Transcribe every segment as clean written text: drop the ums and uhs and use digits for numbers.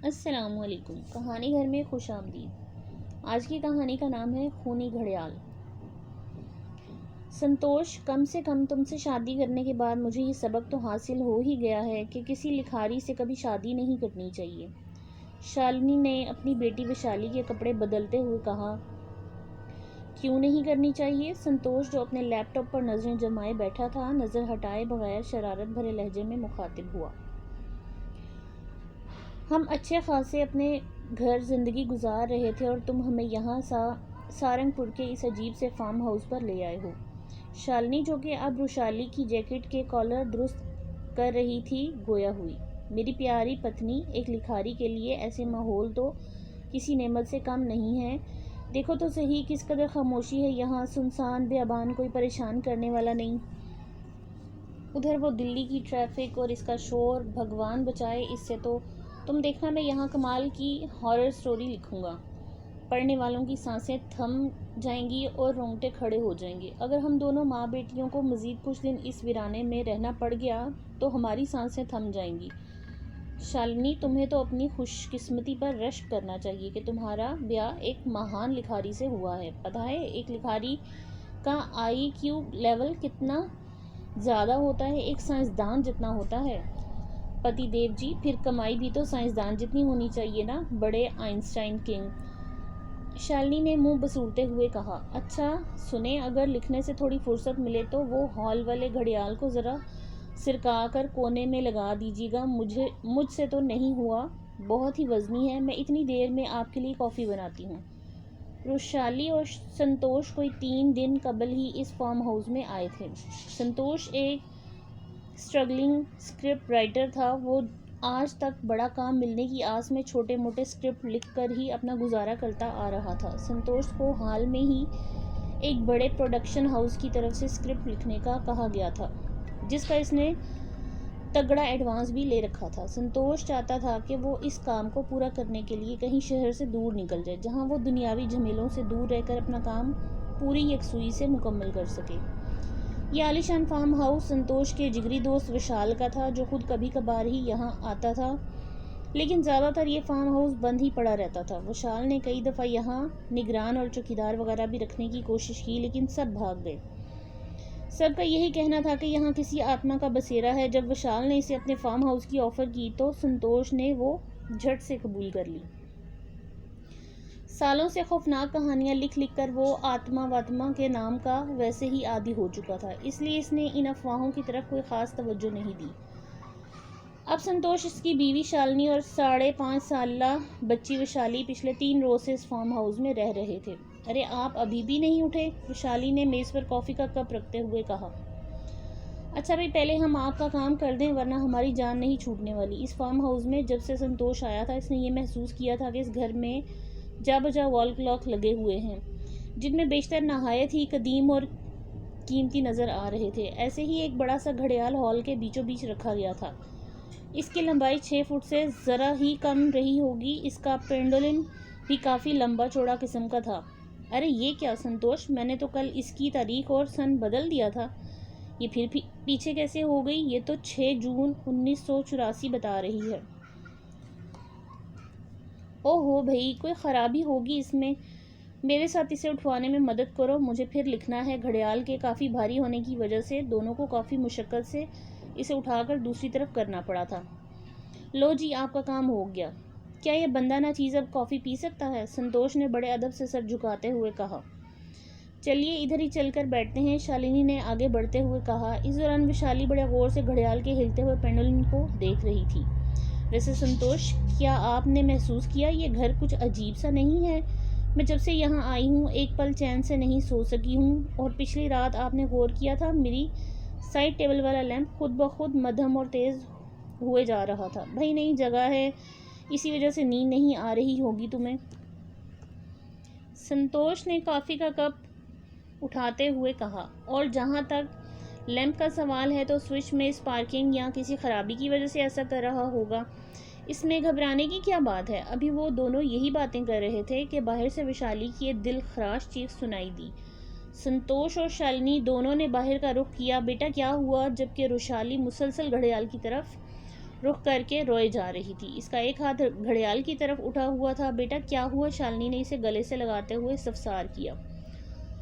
अस्सलामुअलैकुम। कहानी घर में खुश आमदीद। आज की कहानी का नाम है खूनी घड़ियाल। संतोष, कम से कम तुमसे शादी करने के बाद मुझे ये सबक तो हासिल हो ही गया है कि किसी लिखारी से कभी शादी नहीं करनी चाहिए। शालिनी ने अपनी बेटी वैशाली के कपड़े बदलते हुए कहा। क्यों नहीं करनी चाहिए? संतोष, जो अपने लैपटॉप पर नज़रें जमाए बैठा था, नज़र हटाए बगैर शरारत भरे लहजे में मुखातिब हुआ। हम अच्छे खासे अपने घर ज़िंदगी गुजार रहे थे और तुम हमें यहाँ सारंगपुर के इस अजीब से फार्म हाउस पर ले आए हो। शालिनी, जो कि अब रुशाली की जैकेट के कॉलर दुरुस्त कर रही थी, गोया हुई। मेरी प्यारी पत्नी, एक लिखारी के लिए ऐसे माहौल तो किसी नेमत से कम नहीं है। देखो तो सही किस कदर खामोशी है यहाँ, सुनसान बेअबान, कोई परेशान करने वाला नहीं। उधर वो दिल्ली की ट्रैफिक और इसका शोर, भगवान बचाए इससे तो। तुम देखना, मैं यहाँ कमाल की हॉरर स्टोरी लिखूँगा। पढ़ने वालों की सांसें थम जाएंगी और रोंगटे खड़े हो जाएंगे। अगर हम दोनों माँ बेटियों को मज़ीद कुछ दिन इस वीराने में रहना पड़ गया तो हमारी सांसें थम जाएंगी। शालिनी, तुम्हें तो अपनी खुशकिस्मती पर रश्क करना चाहिए कि तुम्हारा ब्याह एक महान लिखारी से हुआ है। पता है एक लिखारी का IQ लेवल कितना ज़्यादा होता है? एक साइंसदान जितना होता है। पति देव जी, फिर कमाई भी तो साइंसदान जितनी होनी चाहिए ना, बड़े आइंस्टाइन किंग। शालिनी ने मुंह बसूरते हुए कहा। अच्छा सुने, अगर लिखने से थोड़ी फुर्सत मिले तो वो हॉल वाले घड़ियाल को ज़रा सिरका कर कोने में लगा दीजिएगा। मुझसे तो नहीं हुआ, बहुत ही वज़नी है। मैं इतनी देर में आपके लिए कॉफ़ी बनाती हूँ। रुशाली और संतोष कोई 3 दिन कबल ही इस फार्म हाउस में आए थे। संतोष एक स्ट्रगलिंग स्क्रिप्ट राइटर था। वो आज तक बड़ा काम मिलने की आस में छोटे मोटे स्क्रिप्ट लिखकर ही अपना गुजारा करता आ रहा था। संतोष को हाल में ही एक बड़े प्रोडक्शन हाउस की तरफ से स्क्रिप्ट लिखने का कहा गया था, जिसका इसने तगड़ा एडवांस भी ले रखा था। संतोष चाहता था कि वो इस काम को पूरा करने के लिए कहीं शहर से दूर निकल जाए, जहाँ वो दुनियावी झमेलों से दूर रहकर अपना काम पूरी यकसुई से मुकम्मल कर सके। यह आलीशान फार्म हाउस संतोष के जिगरी दोस्त विशाल का था, जो खुद कभी कभार ही यहाँ आता था, लेकिन ज़्यादातर ये फार्म हाउस बंद ही पड़ा रहता था। विशाल ने कई दफ़ा यहाँ निगरान और चौकीदार वगैरह भी रखने की कोशिश की, लेकिन सब भाग गए। सबका यही कहना था कि यहाँ किसी आत्मा का बसेरा है। जब विशाल ने इसे अपने फार्म हाउस की ऑफ़र की तो संतोष ने वो झट से कबूल कर ली। सालों से खौफनाक कहानियाँ लिख लिख कर वो आत्मा वात्मा के नाम का वैसे ही आदी हो चुका था, इसलिए इसने इन अफवाहों की तरफ कोई ख़ास तवज्जो नहीं दी। अब संतोष, इसकी बीवी शालिनी और 5.5 साला बच्ची वैशाली पिछले 3 रोज़ से इस फार्म हाउस में रह रहे थे। अरे आप अभी भी नहीं उठे? वैशाली ने मेज़ पर कॉफ़ी का कप रखते हुए कहा। अच्छा भाई, पहले हम आपका काम कर दें, वरना हमारी जान नहीं छूटने वाली। इस फार्म हाउस में जब से संतोष आया था, इसने ये महसूस किया था कि इस घर में जा बजा वॉल क्लॉक लगे हुए हैं, जिनमें बेशतर नहायत ही कदीम और कीमती नज़र आ रहे थे। ऐसे ही एक बड़ा सा घड़ियाल हॉल के बीचों बीच रखा गया था। इसकी लंबाई 6 फुट से ज़रा ही कम रही होगी। इसका पेंडोलिन भी काफ़ी लंबा चौड़ा किस्म का था। अरे ये क्या संतोष, मैंने तो कल इसकी तारीख और सन बदल दिया था, ये फिर पीछे कैसे हो गई? ये तो 6 जून 1984 बता रही है। ओहो भाई, कोई ख़राबी होगी इसमें। मेरे साथ इसे उठवाने में मदद करो, मुझे फिर लिखना है। घड़ियाल के काफ़ी भारी होने की वजह से दोनों को काफ़ी मुशक्क़त से इसे उठाकर दूसरी तरफ करना पड़ा था। लो जी, आपका काम हो गया। क्या यह बंदा ना चीज़ अब कॉफ़ी पी सकता है? संतोष ने बड़े अदब से सर झुकाते हुए कहा। चलिए इधर ही चलकर बैठते हैं, शालिनी ने आगे बढ़ते हुए कहा। इस दौरान विशाली बड़े गौर से घड़ियाल के हिलते हुए पेंडुलम को देख रही थी। वैसे संतोष, क्या आपने महसूस किया ये घर कुछ अजीब सा नहीं है? मैं जब से यहाँ आई हूँ एक पल चैन से नहीं सो सकी हूँ। और पिछली रात आपने गौर किया था, मेरी साइड टेबल वाला लैंप खुद ब खुद मध्यम और तेज़ हुए जा रहा था। भाई नई जगह है, इसी वजह से नींद नहीं आ रही होगी तुम्हें। संतोष ने कॉफ़ी का कप उठाते हुए कहा। और जहाँ तक लैंप का सवाल है तो स्विच में स्पार्किंग या किसी ख़राबी की वजह से ऐसा कर रहा होगा। इसमें घबराने की क्या बात है? अभी वो दोनों यही बातें कर रहे थे कि बाहर से वैशाली की एक दिल खराश चीख सुनाई दी। संतोष और शालिनी दोनों ने बाहर का रुख किया। बेटा क्या हुआ? जबकि रुशाली मुसलसल घड़ियाल की तरफ रुख करके रोए जा रही थी। इसका एक हाथ घड़ियाल की तरफ उठा हुआ था। बेटा क्या हुआ? शालिनी ने इसे गले से लगाते हुए इस्तफसार किया।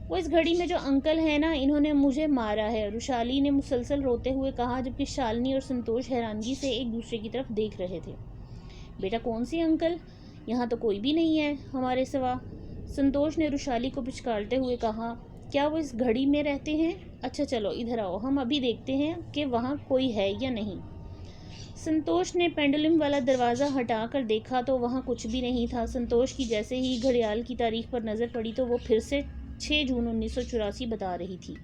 वो इस घड़ी में जो अंकल है ना, इन्होंने मुझे मारा है, रुशाली ने मुसलसल रोते हुए कहा, जबकि शालिनी और संतोष हैरानगी से एक दूसरे की तरफ देख रहे थे। बेटा कौन सी अंकल? यहाँ तो कोई भी नहीं है हमारे सिवा, संतोष ने रुशाली को पिचकारते हुए कहा। क्या वो इस घड़ी में रहते हैं? अच्छा चलो इधर आओ, हम अभी देखते हैं कि वहाँ कोई है या नहीं। संतोष ने पेंडुलम वाला दरवाज़ा हटाकर देखा तो वहाँ कुछ भी नहीं था। संतोष की जैसे ही घड़ियाल की तारीख पर नज़र पड़ी तो वो फिर से 6 जून 1984 बता रही थी,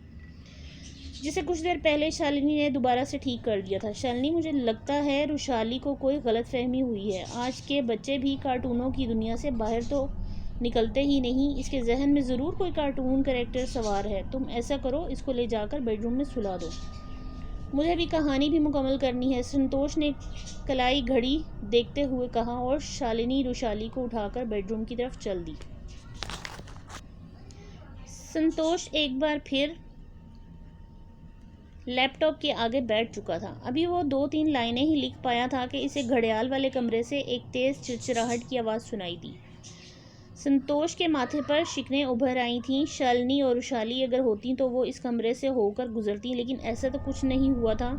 जिसे कुछ देर पहले शालिनी ने दोबारा से ठीक कर दिया था। शालिनी, मुझे लगता है रुशाली को कोई गलतफहमी हुई है। आज के बच्चे भी कार्टूनों की दुनिया से बाहर तो निकलते ही नहीं, इसके जहन में ज़रूर कोई कार्टून कैरेक्टर सवार है। तुम ऐसा करो, इसको ले जाकर बेडरूम में सुला दो, मुझे भी कहानी भी मुकम्मल करनी है, संतोष ने कलाई घड़ी देखते हुए कहा और शालिनी रुशाली को उठाकर बेडरूम की तरफ चल दी। संतोष एक बार फिर लैपटॉप के आगे बैठ चुका था। अभी वो 2-3 लाइनें ही लिख पाया था कि इसे घड़ियाल वाले कमरे से एक तेज़ चिरचिराहट की आवाज़ सुनाई दी। संतोष के माथे पर शिकनें उभर आई थीं। शालिनी और रुशाली अगर होती तो वो इस कमरे से होकर गुजरती, लेकिन ऐसा तो कुछ नहीं हुआ था।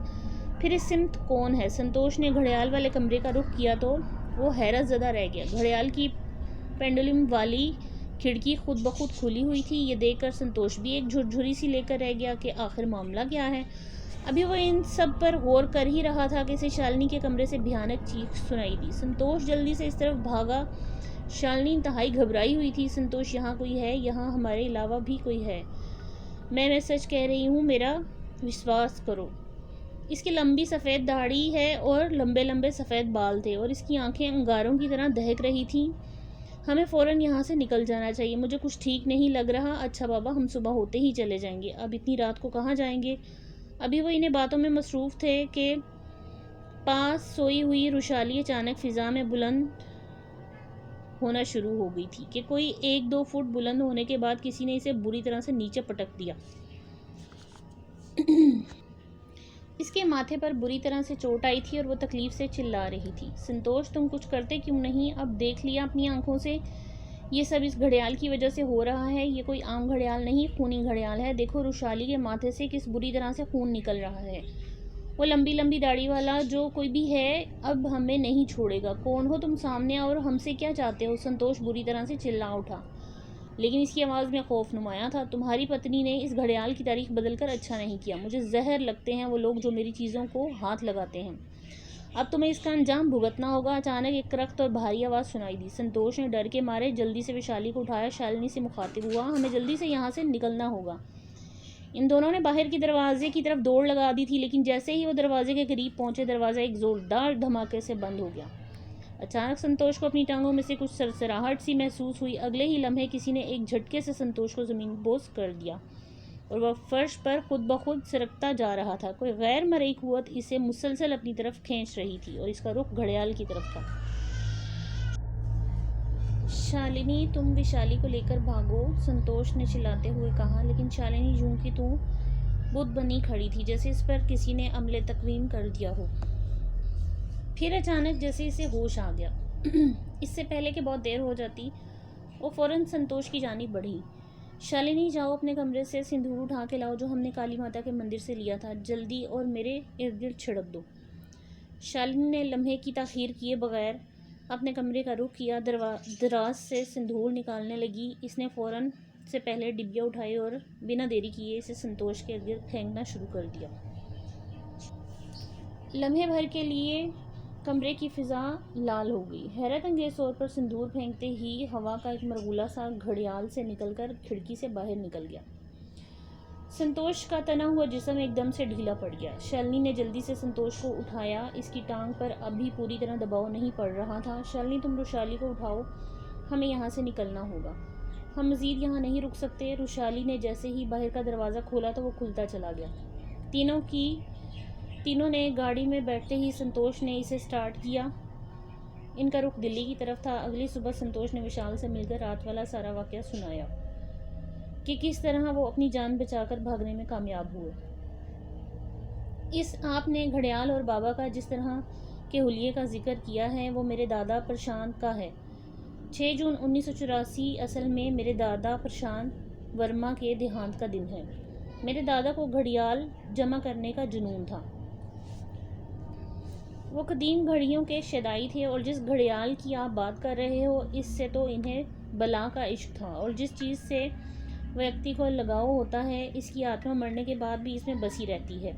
फिर इस सिमत कौन है? संतोष ने घड़ियाल वाले कमरे का रुख किया तो वो हैरत ज़दा रह गया। घड़ियाल की पेंडुलम वाली खिड़की खुद ब खुद खुली हुई थी। ये देखकर संतोष भी एक झुरझुरी सी लेकर रह गया कि आखिर मामला क्या है। अभी वो इन सब पर गौर कर ही रहा था कि इसे शालिनी के कमरे से भयानक चीख सुनाई दी। संतोष जल्दी से इस तरफ भागा। शालिनी इंतहाई घबराई हुई थी। संतोष, यहाँ कोई है, यहाँ हमारे अलावा भी कोई है। मैं सच कह रही हूँ, मेरा विश्वास करो। इसकी लंबी सफ़ेद दाढ़ी है और लंबे लंबे सफ़ेद बाल थे और इसकी आंखें अंगारों की तरह दहक रही थीं। हमें फ़ौरन यहाँ से निकल जाना चाहिए, मुझे कुछ ठीक नहीं लग रहा। अच्छा बाबा, हम सुबह होते ही चले जाएंगे। अब इतनी रात को कहाँ जाएंगे? अभी वो इन्हें बातों में मसरूफ़ थे कि पास सोई हुई रुशाली अचानक फ़िज़ा में बुलंद होना शुरू हो गई थी कि कोई 1-2 फुट बुलंद होने के बाद किसी ने इसे बुरी तरह से नीचे पटक दिया। इसके माथे पर बुरी तरह से चोट आई थी और वो तकलीफ से चिल्ला रही थी। संतोष, तुम कुछ करते क्यों नहीं? अब देख लिया अपनी आंखों से, ये सब इस घड़ियाल की वजह से हो रहा है। ये कोई आम घड़ियाल नहीं, खूनी घड़ियाल है। देखो रुशाली के माथे से किस बुरी तरह से खून निकल रहा है। वो लंबी लंबी दाढ़ी वाला जो कोई भी है अब हमें नहीं छोड़ेगा। कौन हो तुम? सामने आओ और हमसे क्या चाहते हो? संतोष बुरी तरह से चिल्ला उठा, लेकिन इसकी आवाज़ में खौफ नुमाया था। तुम्हारी पत्नी ने इस घड़ियाल की तारीख बदलकर अच्छा नहीं किया। मुझे जहर लगते हैं वो लोग जो मेरी चीज़ों को हाथ लगाते हैं। अब तुम्हें इसका अंजाम भुगतना होगा। अचानक एक करख्त और भारी आवाज़ सुनाई दी। संतोष ने डर के मारे जल्दी से विशाली को उठाया। शालिनी से मुखातिब हुआ, हमें जल्दी से यहाँ से निकलना होगा। इन दोनों ने बाहर की दरवाजे की तरफ दौड़ लगा दी थी, लेकिन जैसे ही वो दरवाजे के करीब पहुंचे, दरवाज़ा एक ज़ोरदार धमाके से बंद हो गया। अचानक संतोष को अपनी टांगों में से कुछ सरसराहट सी महसूस हुई। अगले ही लम्हे किसी ने एक झटके से संतोष को ज़मीन बोस कर दिया और वह फर्श पर खुद ब खुद सरकता जा रहा था। कोई गैर मरई कुव्वत इसे मुसलसल अपनी तरफ खींच रही थी और इसका रुख घड़ियाल की तरफ था। शालिनी, तुम विशाली को लेकर भागो, संतोष ने चिल्लाते हुए कहा, लेकिन शालिनी यूं की तू बुत बनी खड़ी थी, जैसे इस पर किसी ने अमले तकवीम कर दिया हो। फिर अचानक जैसे इसे होश आ गया। इससे पहले कि बहुत देर हो जाती, वो फ़ौरन संतोष की जानिब बढ़ी। शालिनी, जाओ अपने कमरे से सिंदूर उठा के लाओ जो हमने काली माता के मंदिर से लिया था, जल्दी, और मेरे इर्द गिर्द छिड़क दो। शालिनी ने लम्हे की ताख़ीर किए बगैर अपने कमरे का रुख किया। दराज से सिंदूर निकालने लगी। इसने फ़ौरन से पहले डिब्बिया उठाए और बिना देरी किए इसे संतोष के इर्द गिर्द फेंकना शुरू कर दिया। लम्हे भर के लिए कमरे की फ़िज़ा लाल हो गई। हैरत अंगेज़ तौर पर सिंदूर फेंकते ही हवा का एक मरगुला सा घड़ियाल से निकलकर खिड़की से बाहर निकल गया। संतोष का तना हुआ जिस्म एकदम से ढीला पड़ गया। शालिनी ने जल्दी से संतोष को उठाया। इसकी टांग पर अभी पूरी तरह दबाव नहीं पड़ रहा था। शालिनी, तुम रुशाली को उठाओ, हमें यहाँ से निकलना होगा, हम मज़ीद यहाँ नहीं रुक सकते। रुशाली ने जैसे ही बाहर का दरवाज़ा खोला तो वो खुलता चला गया। तीनों ने गाड़ी में बैठते ही संतोष ने इसे स्टार्ट किया। इनका रुख दिल्ली की तरफ था। अगली सुबह संतोष ने विशाल से मिलकर रात वाला सारा वाक़या सुनाया कि किस तरह वो अपनी जान बचाकर भागने में कामयाब हुए। इस आपने घड़ियाल और बाबा का जिस तरह के हुलिये का जिक्र किया है वो मेरे दादा प्रशांत का है। 6 जून 1984 असल में मेरे दादा प्रशांत वर्मा के देहांत का दिन है। मेरे दादा को घड़ियाल जमा करने का जुनून था। वो कदीम घड़ियों के शदाई थे और जिस घड़ियाल की आप बात कर रहे हो इससे तो इन्हें बला का इश्क था और जिस चीज़ से व्यक्ति को लगाव होता है इसकी आत्मा मरने के बाद भी इसमें बसी रहती है।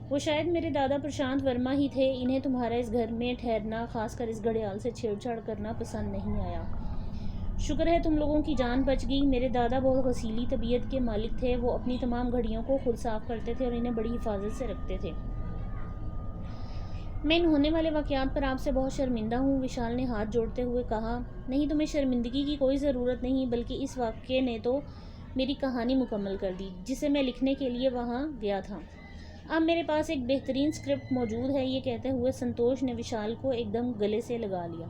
वो शायद मेरे दादा प्रशांत वर्मा ही थे। इन्हें तुम्हारा इस घर में ठहरना, खासकर इस घड़ियाल से छेड़छाड़ करना पसंद नहीं आया। शुक्र है तुम लोगों की जान बच गई। मेरे दादा बहुत वसीली तबीयत के मालिक थे। वो अपनी तमाम घड़ियों को खुद साफ़ करते थे और इन्हें बड़ी हिफाजत से रखते थे। मैं इन होने वाले वाक़यात पर आपसे बहुत शर्मिंदा हूँ, विशाल ने हाथ जोड़ते हुए कहा। नहीं, तुम्हें शर्मिंदगी की कोई ज़रूरत नहीं, बल्कि इस वाक़ये ने तो मेरी कहानी मुकम्मल कर दी जिसे मैं लिखने के लिए वहाँ गया था। अब मेरे पास एक बेहतरीन स्क्रिप्ट मौजूद है। ये कहते हुए संतोष ने विशाल को एकदम गले से लगा लिया।